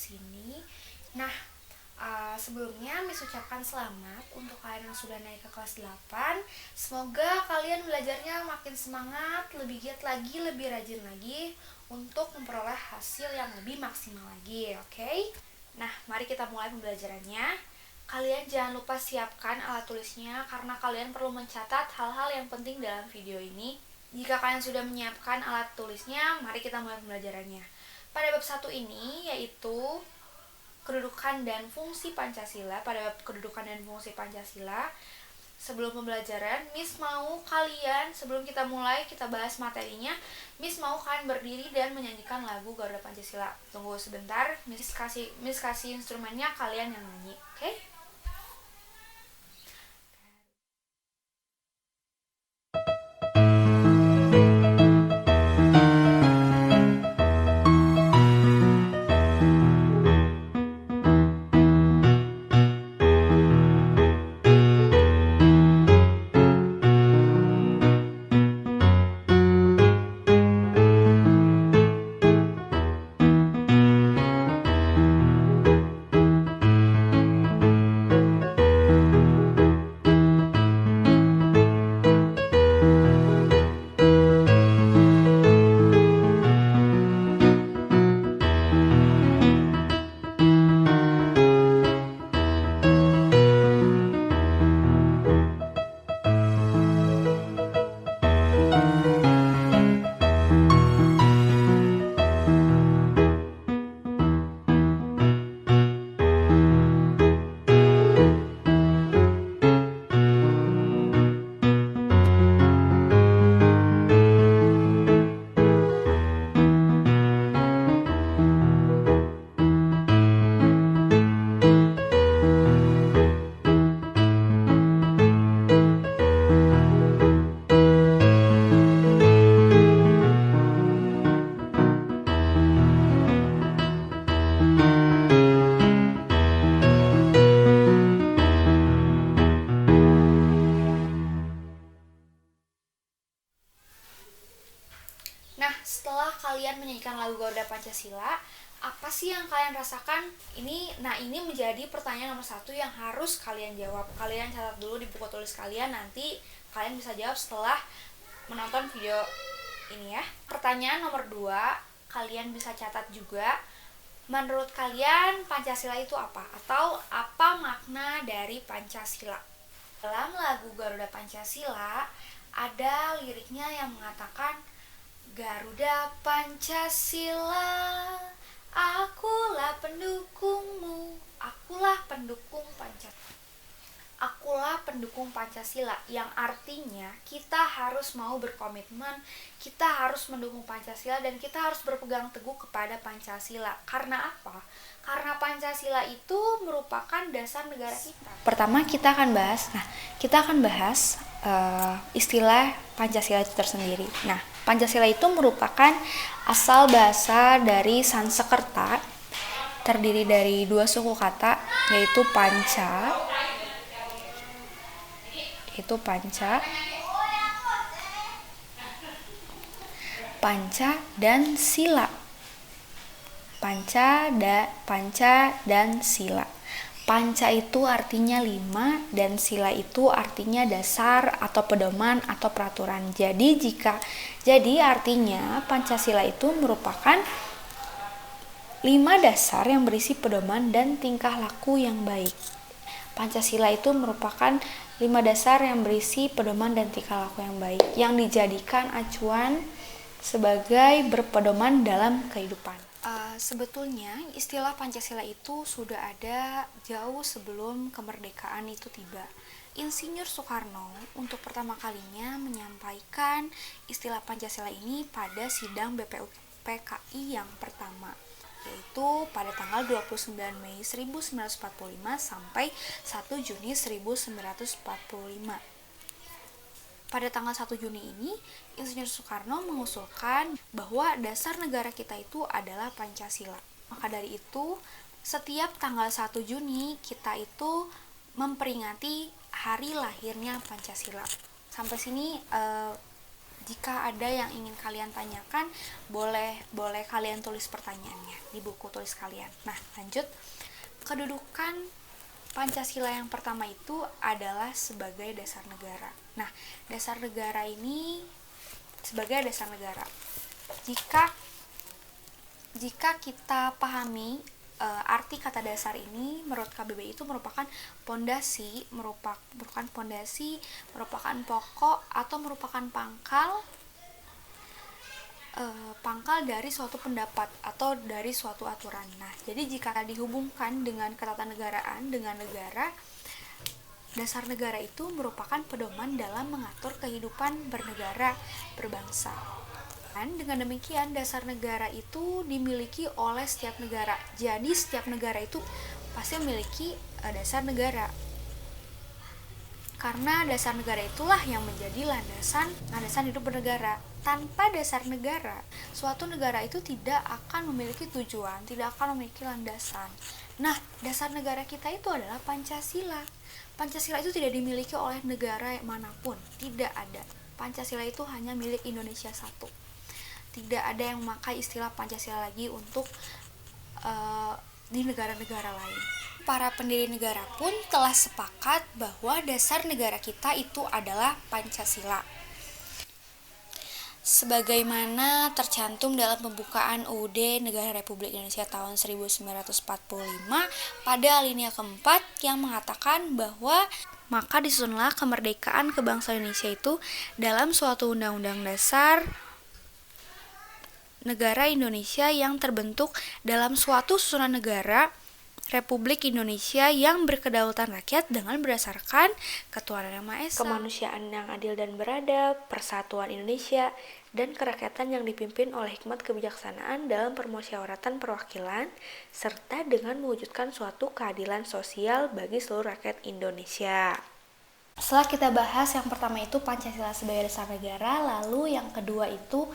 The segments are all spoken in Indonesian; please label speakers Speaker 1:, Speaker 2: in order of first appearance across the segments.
Speaker 1: sini. Nah, sebelumnya Miss ucapkan selamat untuk kalian yang sudah naik ke kelas 8. Semoga kalian belajarnya makin semangat, lebih giat lagi, lebih rajin lagi untuk memperoleh hasil yang lebih maksimal lagi, oke? Nah, mari kita mulai pembelajarannya. Kalian jangan lupa siapkan alat tulisnya karena kalian perlu mencatat hal-hal yang penting dalam video ini. Jika kalian sudah menyiapkan alat tulisnya, mari kita mulai pembelajarannya. Pada bab 1 ini yaitu kedudukan dan fungsi Pancasila. Pada bab kedudukan dan fungsi Pancasila, sebelum pembelajaran, Miss mau kalian, sebelum kita mulai kita bahas materinya, Miss mau kalian berdiri dan menyanyikan lagu Garuda Pancasila. Tunggu sebentar, Miss kasih instrumennya, kalian yang nyanyi, oke? Nah, setelah kalian menyanyikan lagu Garuda Pancasila, apa sih yang kalian rasakan? Ini menjadi pertanyaan nomor 1 yang harus kalian jawab. Kalian catat dulu di buku tulis kalian, nanti kalian bisa jawab setelah menonton video ini ya. Pertanyaan nomor 2, kalian bisa catat juga. Menurut kalian Pancasila itu apa? Atau apa makna dari Pancasila? Dalam lagu Garuda Pancasila ada liriknya yang mengatakan, Garuda Pancasila, akulah pendukungmu, akulah pendukung Pancasila. Akulah pendukung Pancasila, yang artinya kita harus mau berkomitmen, kita harus mendukung Pancasila, dan kita harus berpegang teguh kepada Pancasila. Karena apa? Karena Pancasila itu merupakan dasar negara kita. Pertama kita akan bahas istilah Pancasila itu tersendiri. Nah, Pancasila itu merupakan asal bahasa dari Sanskerta, terdiri dari 2 suku kata, yaitu panca dan sila. Panca dan sila. Panca itu artinya 5 dan sila itu artinya dasar atau pedoman atau peraturan. Jadi artinya Pancasila itu merupakan 5 dasar yang berisi pedoman dan tingkah laku yang baik. Pancasila itu merupakan 5 dasar yang berisi pedoman dan tingkah laku yang baik, yang dijadikan acuan sebagai berpedoman dalam kehidupan. Sebetulnya istilah Pancasila itu sudah ada jauh sebelum kemerdekaan itu tiba. Insinyur Soekarno untuk pertama kalinya menyampaikan istilah Pancasila ini pada sidang BPUPKI yang pertama, yaitu pada tanggal 29 Mei 1945 sampai 1 Juni 1945. Pada tanggal 1 Juni ini, Insinyur Soekarno mengusulkan bahwa dasar negara kita itu adalah Pancasila. Maka dari itu, setiap tanggal 1 Juni kita itu memperingati hari lahirnya Pancasila. Sampai sini Jika ada yang ingin kalian tanyakan, boleh kalian tulis pertanyaannya di buku tulis kalian. Nah, lanjut. Kedudukan Pancasila yang pertama itu adalah sebagai dasar negara. Nah, dasar negara ini sebagai dasar negara. Jika kita pahami arti kata dasar ini, menurut KBBI itu merupakan pondasi, merupakan pokok atau merupakan pangkal dari suatu pendapat atau dari suatu aturan. Nah, jadi jika dihubungkan dengan ketatanegaraan dengan negara, dasar negara itu merupakan pedoman dalam mengatur kehidupan bernegara, berbangsa. Dan dengan demikian, dasar negara itu dimiliki oleh setiap negara. Jadi setiap negara itu pasti memiliki dasar negara. Karena dasar negara itulah yang menjadi landasan hidup bernegara. Tanpa dasar negara, suatu negara itu tidak akan memiliki tujuan, tidak akan memiliki landasan. Nah, dasar negara kita itu adalah Pancasila. Pancasila itu tidak dimiliki oleh negara manapun, tidak ada. Pancasila itu hanya milik Indonesia satu. Tidak ada yang memakai istilah Pancasila lagi untuk di negara-negara lain. Para pendiri negara pun telah sepakat bahwa dasar negara kita itu adalah Pancasila. Sebagaimana tercantum dalam pembukaan UUD Negara Republik Indonesia tahun 1945 pada alinea keempat yang mengatakan bahwa maka disusunlah kemerdekaan kebangsaan Indonesia itu dalam suatu undang-undang dasar negara Indonesia yang terbentuk dalam suatu susunan negara Republik Indonesia yang berkedaulatan rakyat dengan berdasarkan ketuhanan yang Maha Esa, kemanusiaan yang adil dan beradab, persatuan Indonesia, dan kerakyatan yang dipimpin oleh hikmat kebijaksanaan dalam permusyawaratan perwakilan, serta dengan mewujudkan suatu keadilan sosial bagi seluruh rakyat Indonesia. Setelah kita bahas yang pertama itu Pancasila sebagai dasar negara, lalu yang kedua itu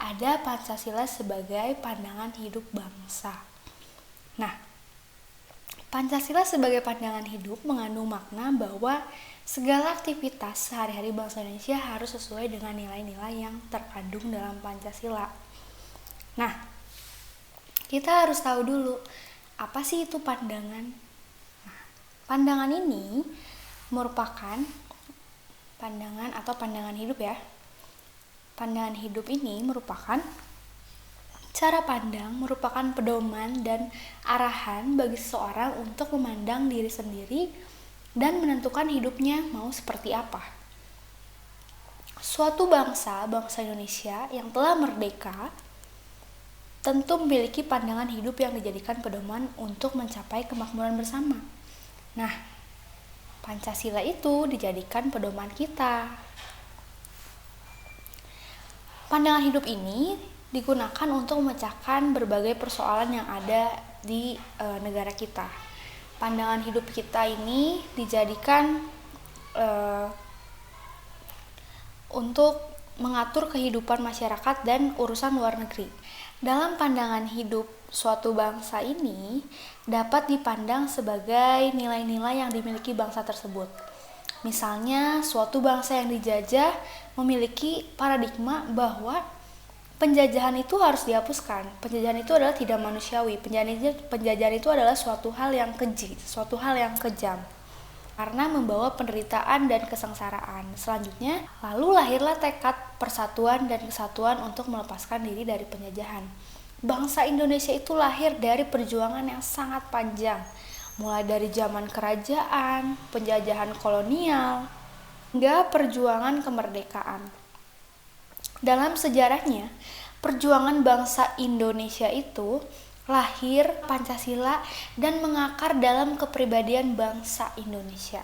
Speaker 1: ada Pancasila sebagai pandangan hidup bangsa. Nah, Pancasila sebagai pandangan hidup mengandung makna bahwa segala aktivitas sehari-hari bangsa Indonesia harus sesuai dengan nilai-nilai yang terkandung dalam Pancasila. Nah, kita harus tahu dulu apa sih itu pandangan. Nah, pandangan ini merupakan pandangan atau pandangan hidup ya. Pandangan hidup ini merupakan cara pandang, merupakan pedoman dan arahan bagi seseorang untuk memandang diri sendiri dan menentukan hidupnya mau seperti apa. Suatu bangsa Indonesia yang telah merdeka tentu memiliki pandangan hidup yang dijadikan pedoman untuk mencapai kemakmuran bersama. Nah, Pancasila itu dijadikan pedoman kita. Pandangan hidup ini digunakan untuk memecahkan berbagai persoalan yang ada di negara kita. Pandangan hidup kita ini dijadikan untuk mengatur kehidupan masyarakat dan urusan luar negeri. Dalam pandangan hidup suatu bangsa ini dapat dipandang sebagai nilai-nilai yang dimiliki bangsa tersebut. Misalnya, suatu bangsa yang dijajah memiliki paradigma bahwa penjajahan itu harus dihapuskan. Penjajahan itu adalah tidak manusiawi. Penjajahan itu adalah suatu hal yang keji, suatu hal yang kejam, karena membawa penderitaan dan kesengsaraan. Selanjutnya, lalu lahirlah tekad persatuan dan kesatuan untuk melepaskan diri dari penjajahan. Bangsa Indonesia itu lahir dari perjuangan yang sangat panjang, mulai dari zaman kerajaan, penjajahan kolonial, hingga perjuangan kemerdekaan. Dalam sejarahnya, perjuangan bangsa Indonesia itu lahir Pancasila dan mengakar dalam kepribadian bangsa Indonesia.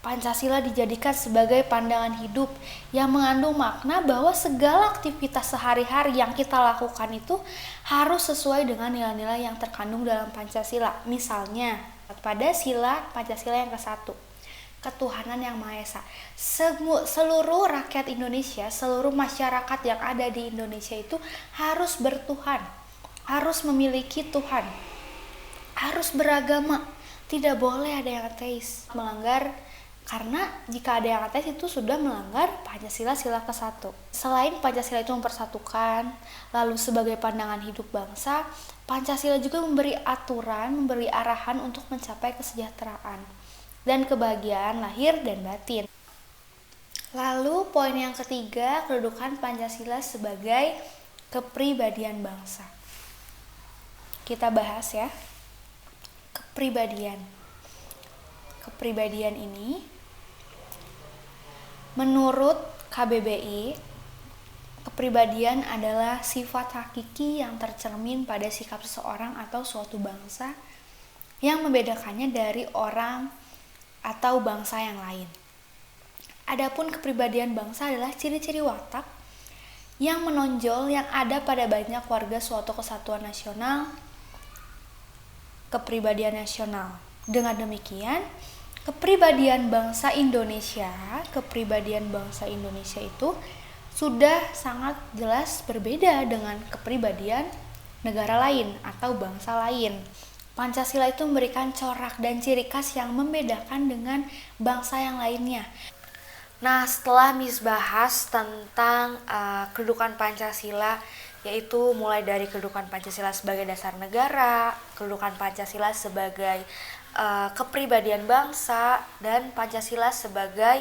Speaker 1: Pancasila dijadikan sebagai pandangan hidup yang mengandung makna bahwa segala aktivitas sehari-hari yang kita lakukan itu harus sesuai dengan nilai-nilai yang terkandung dalam Pancasila. Misalnya, pada sila Pancasila yang ke-1, ketuhanan yang Maha Esa. Seluruh rakyat Indonesia, seluruh masyarakat yang ada di Indonesia itu harus bertuhan, harus memiliki Tuhan, harus beragama. Tidak boleh ada yang ateis, melanggar Karena jika ada yang ateis itu sudah melanggar Pancasila sila ke-1. Selain Pancasila itu mempersatukan, lalu sebagai pandangan hidup bangsa, Pancasila juga memberi aturan, memberi arahan untuk mencapai kesejahteraan dan kebahagiaan lahir dan batin. Lalu poin yang ketiga, kedudukan Pancasila sebagai kepribadian bangsa. Kita bahas ya. Kepribadian ini menurut KBBI, kepribadian adalah sifat hakiki yang tercermin pada sikap seseorang atau suatu bangsa yang membedakannya dari orang atau bangsa yang lain. Adapun kepribadian bangsa adalah ciri-ciri watak yang menonjol yang ada pada banyak warga suatu kesatuan nasional, kepribadian nasional. Dengan demikian, kepribadian bangsa Indonesia itu sudah sangat jelas berbeda dengan kepribadian negara lain atau bangsa lain. Pancasila itu memberikan corak dan ciri khas yang membedakan dengan bangsa yang lainnya. Nah, setelah Miss bahas tentang kedudukan Pancasila, yaitu mulai dari kedudukan Pancasila sebagai dasar negara, kedudukan Pancasila sebagai kepribadian bangsa, dan Pancasila sebagai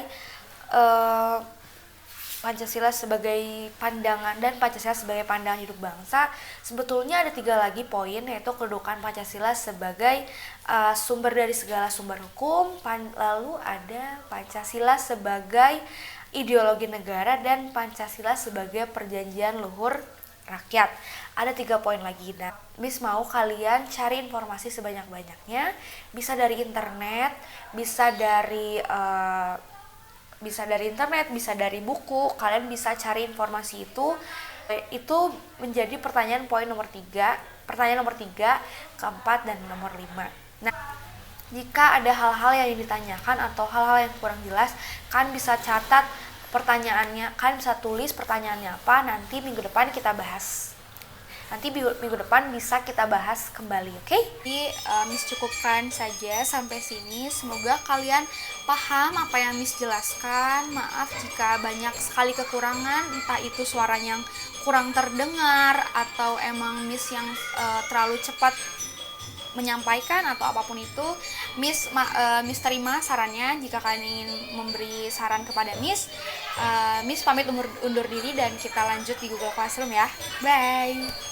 Speaker 1: pandangan dan Pancasila sebagai pandangan hidup bangsa. Sebetulnya ada 3 lagi poin, yaitu kedudukan Pancasila sebagai sumber dari segala sumber hukum, lalu ada Pancasila sebagai ideologi negara, dan Pancasila sebagai perjanjian luhur rakyat. Ada 3 poin lagi. Nah, Miss mau kalian cari informasi sebanyak-banyaknya, bisa dari internet, bisa dari internet, bisa dari buku. Kalian bisa cari informasi itu. Itu menjadi pertanyaan poin nomor 3, pertanyaan nomor 3, keempat, dan nomor 5. Nah, jika ada hal-hal yang ditanyakan atau hal-hal yang kurang jelas, kalian bisa catat pertanyaannya, kalian bisa tulis pertanyaannya apa, nanti minggu depan kita bahas. Nanti minggu depan bisa kita bahas kembali, oke? Jadi Miss cukupkan saja sampai sini. Semoga kalian paham apa yang Miss jelaskan. Maaf jika banyak sekali kekurangan, entah itu suaranya yang kurang terdengar atau emang Miss yang terlalu cepat menyampaikan atau apapun itu. Miss terima sarannya. Jika kalian ingin memberi saran kepada Miss, Miss pamit undur diri dan kita lanjut di Google Classroom ya. Bye.